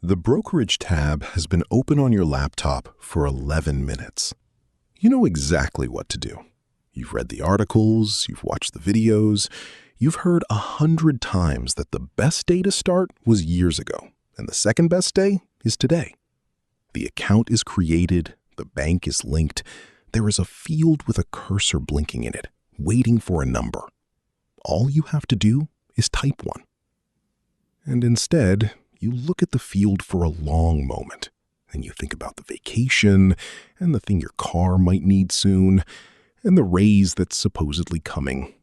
The brokerage tab has been open on your laptop for 11 minutes. You know exactly what to do. You've read the articles, you've watched the videos, you've heard 100 times that the best day to start was years ago, and the second best day is today. The account is created, the bank is linked, there is a field with a cursor blinking in it, waiting for a number. All you have to do is type one. And instead, you look at the field for a long moment, and you think about the vacation, and the thing your car might need soon, and the raise that's supposedly coming.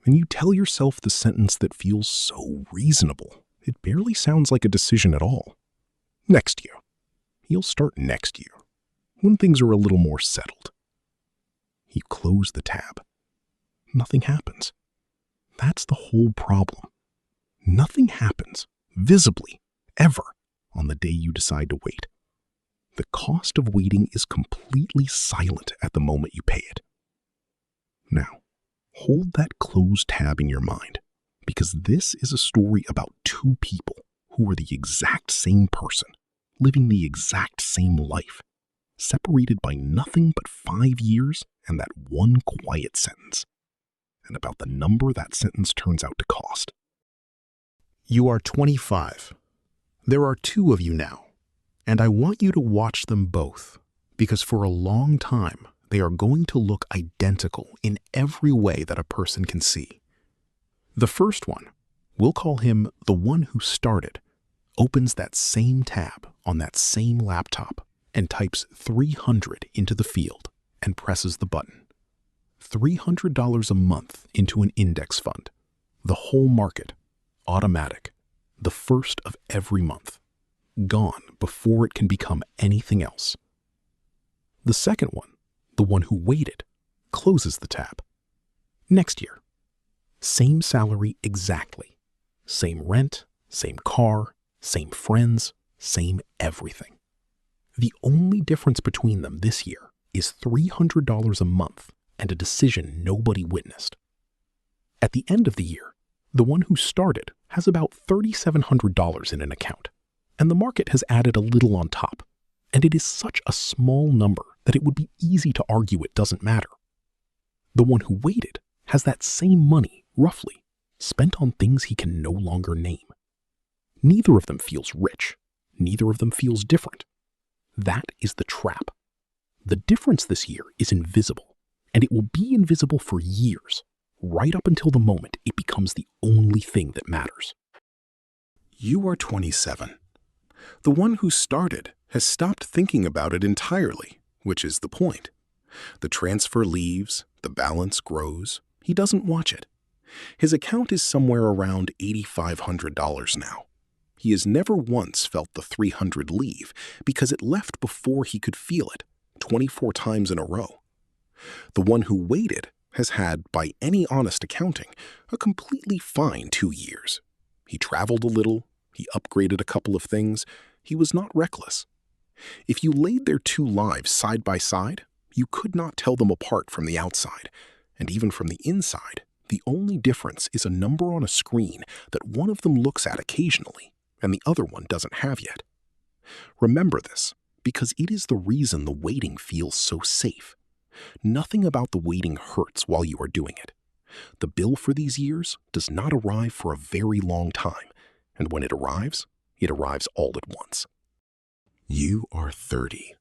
And you tell yourself the sentence that feels so reasonable, it barely sounds like a decision at all. Next year. You'll start next year, when things are a little more settled. You close the tab. Nothing happens. That's the whole problem. Nothing happens, visibly, ever, on the day you decide to wait. The cost of waiting is completely silent at the moment you pay it. Now, hold that closed tab in your mind, because this is a story about two people who are the exact same person, living the exact same life, separated by nothing but 5 years and that one quiet sentence, and about the number that sentence turns out to cost. You are 25. There are two of you now, and I want you to watch them both, because for a long time, they are going to look identical in every way that a person can see. The first one, we'll call him the one who started, opens that same tab on that same laptop and types 300 into the field and presses the button. $300 a month into an index fund. The whole market. Automatic. The first of every month. Gone before it can become anything else. The second one, the one who waited, closes the tab. Next year. Same salary exactly. Same rent, same car, same friends, same everything. The only difference between them this year is $300 a month and a decision nobody witnessed. At the end of the year, the one who started has about $3,700 in an account, and the market has added a little on top, and it is such a small number that it would be easy to argue it doesn't matter. The one who waited has that same money, roughly, spent on things he can no longer name. Neither of them feels rich. Neither of them feels different. That is the trap. The difference this year is invisible, and it will be invisible for years, right up until the moment it becomes the only thing that matters. You are 27. The one who started has stopped thinking about it entirely, which is the point. The transfer leaves, the balance grows, he doesn't watch it. His account is somewhere around $8,500 now. He has never once felt the 300 leave because it left before he could feel it, 24 times in a row. The one who waited has had, by any honest accounting, a completely fine 2 years. He traveled a little, he upgraded a couple of things, he was not reckless. If you laid their two lives side by side, you could not tell them apart from the outside, and even from the inside, the only difference is a number on a screen that one of them looks at occasionally, and the other one doesn't have yet. Remember this, because it is the reason the waiting feels so safe. Nothing about the waiting hurts while you are doing it. The bill for these years does not arrive for a very long time, and when it arrives all at once. You are 30.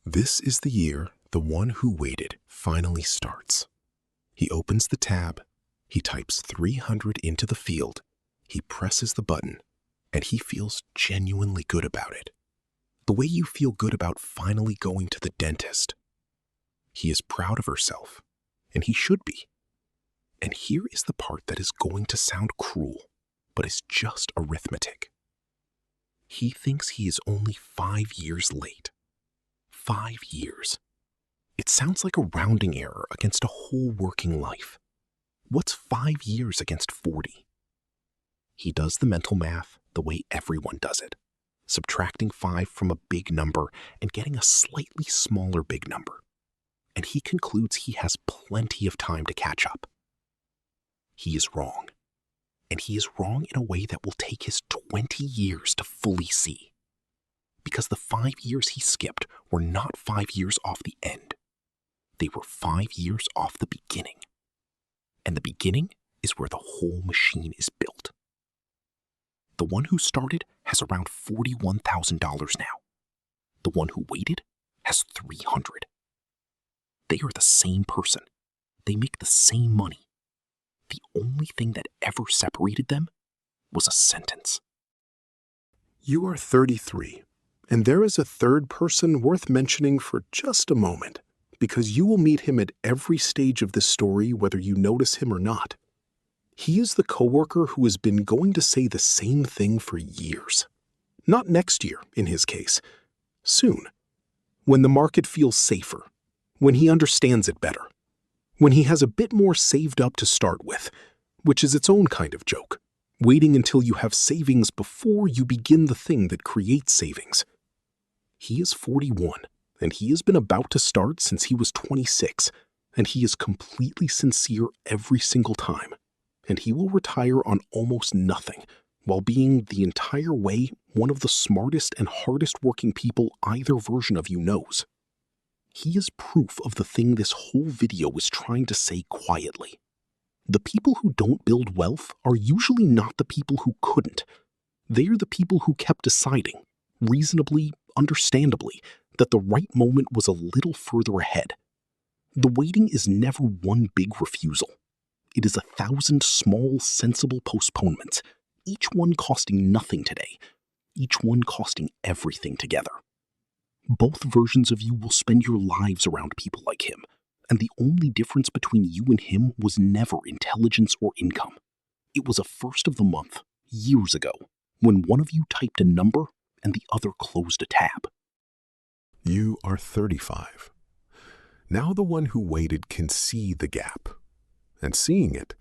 This is the year the one who waited finally starts. He opens the tab, he types 300 into the field, he presses the button, and he feels genuinely good about it. The way you feel good about finally going to the dentist. He is proud of herself, and he should be. And here is the part that is going to sound cruel, but is just arithmetic. He thinks he is only 5 years late. 5 years. It sounds like a rounding error against a whole working life. What's 5 years against 40? He does the mental math the way everyone does it, subtracting 5 from a big number and getting a slightly smaller big number. And he concludes he has plenty of time to catch up. He is wrong. And he is wrong in a way that will take his 20 years to fully see. Because the 5 years he skipped were not 5 years off the end. They were 5 years off the beginning. And the beginning is where the whole machine is built. The one who started has around $41,000 now. The one who waited has $300. They are the same person. They make the same money. The only thing that ever separated them was a sentence. You are 33, and there is a third person worth mentioning for just a moment, because you will meet him at every stage of this story whether you notice him or not. He is the coworker who has been going to say the same thing for years. Not next year, in his case. Soon. When the market feels safer. When he understands it better. When he has a bit more saved up to start with, which is its own kind of joke. Waiting until you have savings before you begin the thing that creates savings. He is 41, and he has been about to start since he was 26, and he is completely sincere every single time. And he will retire on almost nothing, while being the entire way one of the smartest and hardest working people either version of you knows. He is proof of the thing this whole video is trying to say quietly. The people who don't build wealth are usually not the people who couldn't. They are the people who kept deciding, reasonably, understandably, that the right moment was a little further ahead. The waiting is never one big refusal. It is 1,000 small, sensible postponements, each one costing nothing today, each one costing everything together. Both versions of you will spend your lives around people like him, and the only difference between you and him was never intelligence or income. It was a first of the month, years ago, when one of you typed a number and the other closed a tab. You are 35. Now the one who waited can see the gap, and seeing it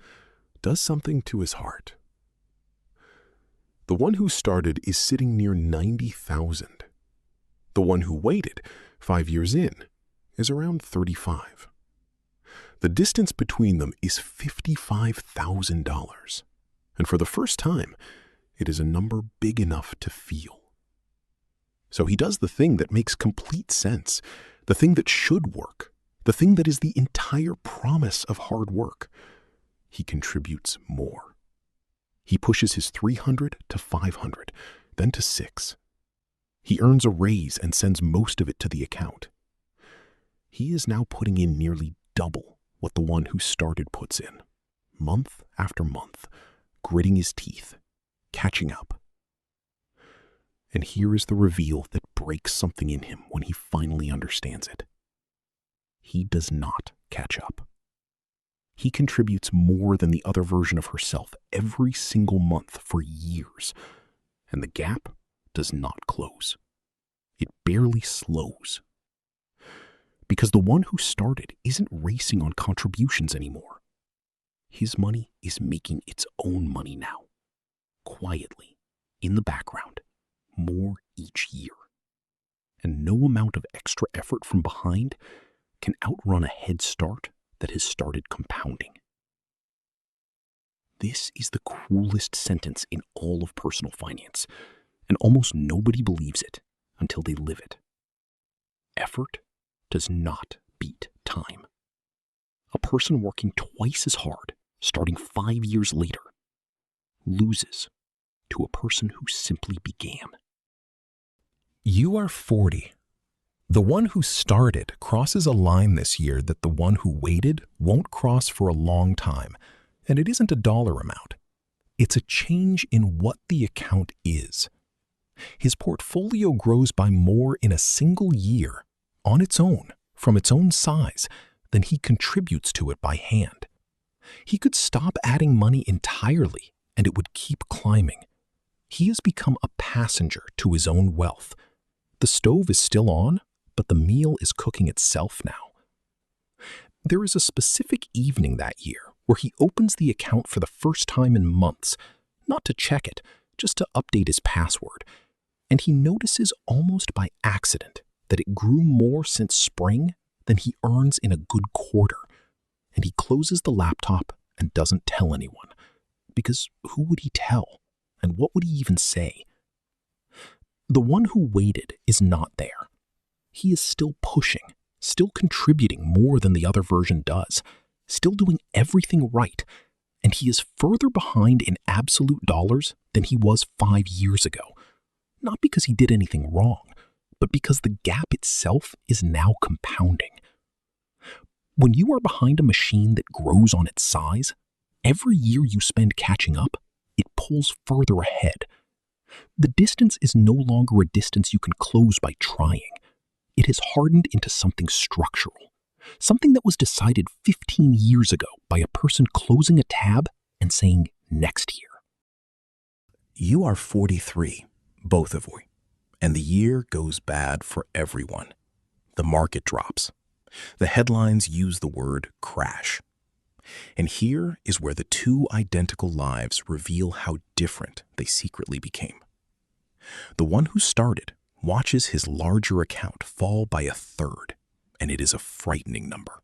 does something to his heart. The one who started is sitting near 90,000. The one who waited, 5 years in, is around 35. The distance between them is $55,000, and for the first time, it is a number big enough to feel. So he does the thing that makes complete sense, the thing that should work, the thing that is the entire promise of hard work. He contributes more. He pushes his 300 to 500, then to 6. He earns a raise and sends most of it to the account. He is now putting in nearly double what the one who started puts in, month after month, gritting his teeth, catching up. And here is the reveal that breaks something in him when he finally understands it. He does not catch up. He contributes more than the other version of herself every single month for years, and the gap does not close. It barely slows. Because the one who started isn't racing on contributions anymore. His money is making its own money now, quietly, in the background, more each year. And no amount of extra effort from behind can outrun a head start that has started compounding. This is the cruelest sentence in all of personal finance, and almost nobody believes it until they live it. Effort does not beat time. A person working twice as hard, starting 5 years later, loses to a person who simply began. You are 40. The one who started crosses a line this year that the one who waited won't cross for a long time, and it isn't a dollar amount. It's a change in what the account is. His portfolio grows by more in a single year, on its own, from its own size, than he contributes to it by hand. He could stop adding money entirely, and it would keep climbing. He has become a passenger to his own wealth. The stove is still on, but the meal is cooking itself now. There is a specific evening that year where he opens the account for the first time in months, not to check it, just to update his password, and he notices almost by accident that it grew more since spring than he earns in a good quarter, and he closes the laptop and doesn't tell anyone, because who would he tell, and what would he even say? The one who waited is not there. He is still pushing, still contributing more than the other version does, still doing everything right, and he is further behind in absolute dollars than he was 5 years ago. Not because he did anything wrong, but because the gap itself is now compounding. When you are behind a machine that grows on its size, every year you spend catching up, it pulls further ahead. The distance is no longer a distance you can close by trying. It has hardened into something structural, something that was decided 15 years ago by a person closing a tab and saying, next year. You are 43, both of you, and the year goes bad for everyone. The market drops. The headlines use the word crash. And here is where the two identical lives reveal how different they secretly became. The one who started watches his larger account fall by a third, and it is a frightening number.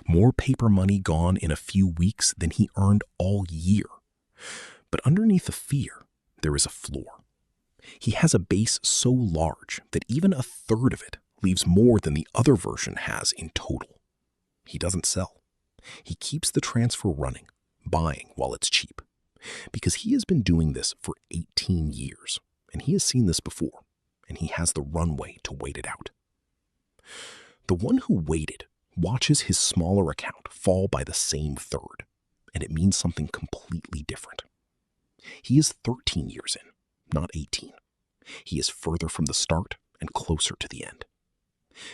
More paper money gone in a few weeks than he earned all year. But underneath the fear, there is a floor. He has a base so large that even a third of it leaves more than the other version has in total. He doesn't sell. He keeps the transfer running, buying while it's cheap, because he has been doing this for 18 years, and he has seen this before, and he has the runway to wait it out. The one who waited watches his smaller account fall by the same third, and it means something completely different. He is 13 years in, not 18. He is further from the start and closer to the end.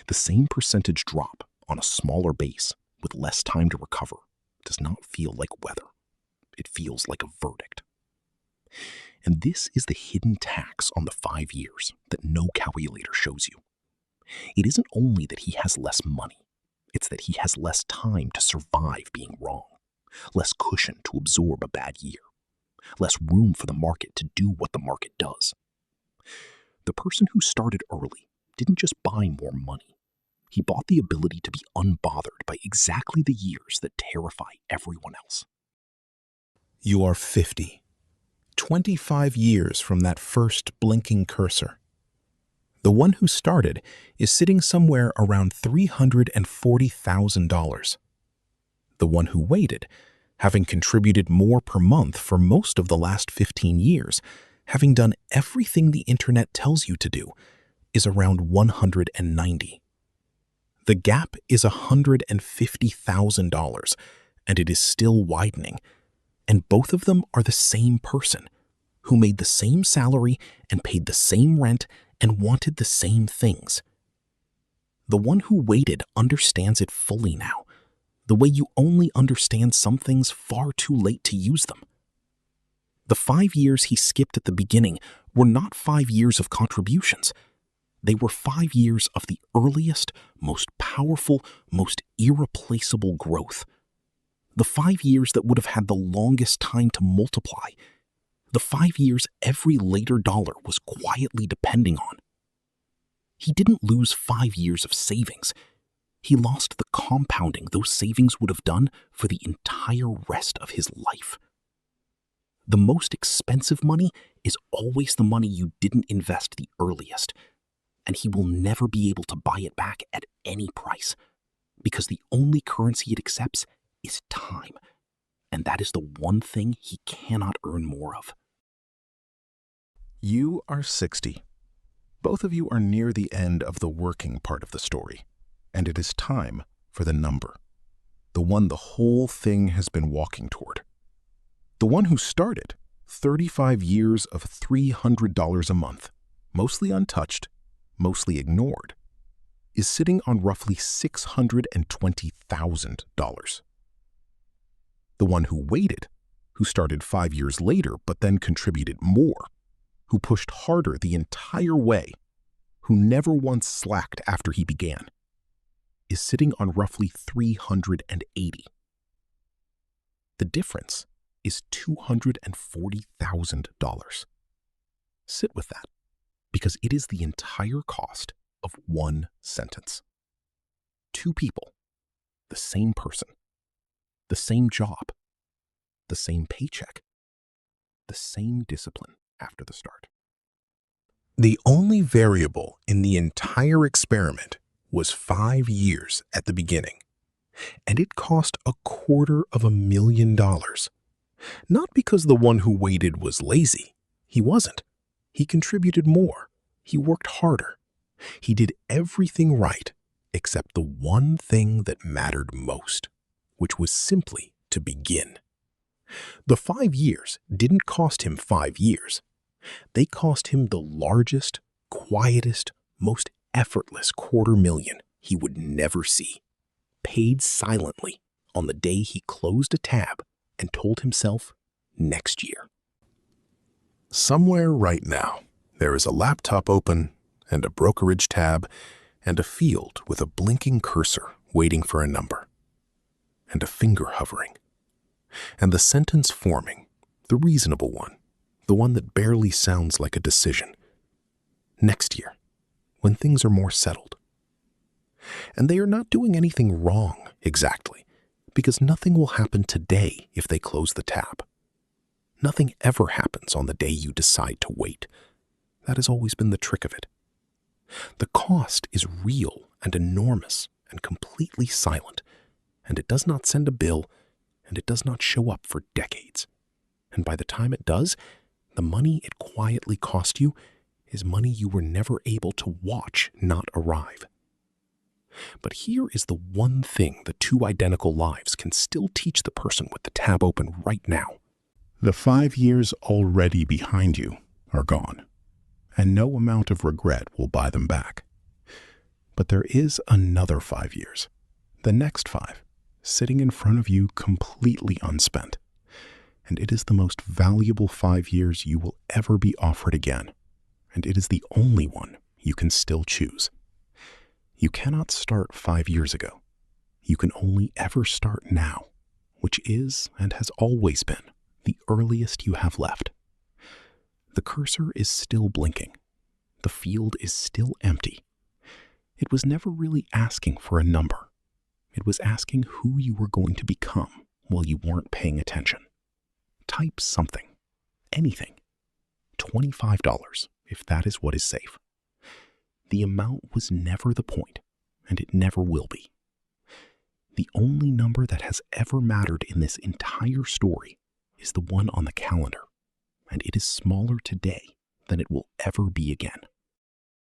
The same percentage drop on a smaller base with less time to recover does not feel like weather. It feels like a verdict. And this is the hidden tax on the 5 years that no calculator shows you. It isn't only that he has less money, it's that he has less time to survive being wrong, less cushion to absorb a bad year, less room for the market to do what the market does. The person who started early didn't just buy more money. He bought the ability to be unbothered by exactly the years that terrify everyone else. You are 50, 25 years from that first blinking cursor. The one who started is sitting somewhere around $340,000. The one who waited, having contributed more per month for most of the last 15 years, having done everything the internet tells you to do, is around $190,000. The gap is $150,000, and it is still widening. And both of them are the same person, who made the same salary and paid the same rent and wanted the same things. The one who waited understands it fully now, the way you only understand some things far too late to use them. The 5 years he skipped at the beginning were not 5 years of contributions. They were 5 years of the earliest, most powerful, most irreplaceable growth. The 5 years that would have had the longest time to multiply. The 5 years every later dollar was quietly depending on. He didn't lose 5 years of savings. He lost the compounding those savings would have done for the entire rest of his life. The most expensive money is always the money you didn't invest the earliest, and he will never be able to buy it back at any price, because the only currency it accepts is time, and that is the one thing he cannot earn more of. You are 60. Both of you are near the end of the working part of the story, and it is time for the number, the one the whole thing has been walking toward. The one who started 35 years of $300 a month, mostly untouched, mostly ignored, is sitting on roughly $620,000. The one who waited, who started 5 years later but then contributed more, who pushed harder the entire way, who never once slacked after he began, is sitting on roughly $380,000. The difference is $240,000. Sit with that, because it is the entire cost of one sentence. 2 people, the same person, the same job, the same paycheck, the same discipline after the start. The only variable in the entire experiment was 5 years at the beginning, and it cost $250,000. Not because the one who waited was lazy. He wasn't. He contributed more. He worked harder. He did everything right except the one thing that mattered most, which was simply to begin. The 5 years didn't cost him 5 years. They cost him the largest, quietest, most effortless $250,000 he would never see, paid silently on the day he closed a tab and told himself next year. Somewhere right now, there is a laptop open and a brokerage tab and a field with a blinking cursor waiting for a number, and a finger hovering, and the sentence forming, the reasonable one, the one that barely sounds like a decision. Next year, when things are more settled. And they are not doing anything wrong exactly, because nothing will happen today if they close the tab. Nothing ever happens on the day you decide to wait. That has always been the trick of it. The cost is real and enormous and completely silent, and it does not send a bill, and it does not show up for decades. And by the time it does, the money it quietly cost you is money you were never able to watch not arrive. But here is the one thing the two identical lives can still teach the person with the tab open right now. The 5 years already behind you are gone, and no amount of regret will buy them back. But there is another 5 years, the next 5, sitting in front of you completely unspent. And it is the most valuable 5 years you will ever be offered again, and it is the only one you can still choose. You cannot start 5 years ago. You can only ever start now, which is and has always been the earliest you have left. The cursor is still blinking. The field is still empty. It was never really asking for a number. It was asking who you were going to become while you weren't paying attention. Type something, anything, $25 if that is what is safe. The amount was never the point, and it never will be. The only number that has ever mattered in this entire story is the one on the calendar, and it is smaller today than it will ever be again.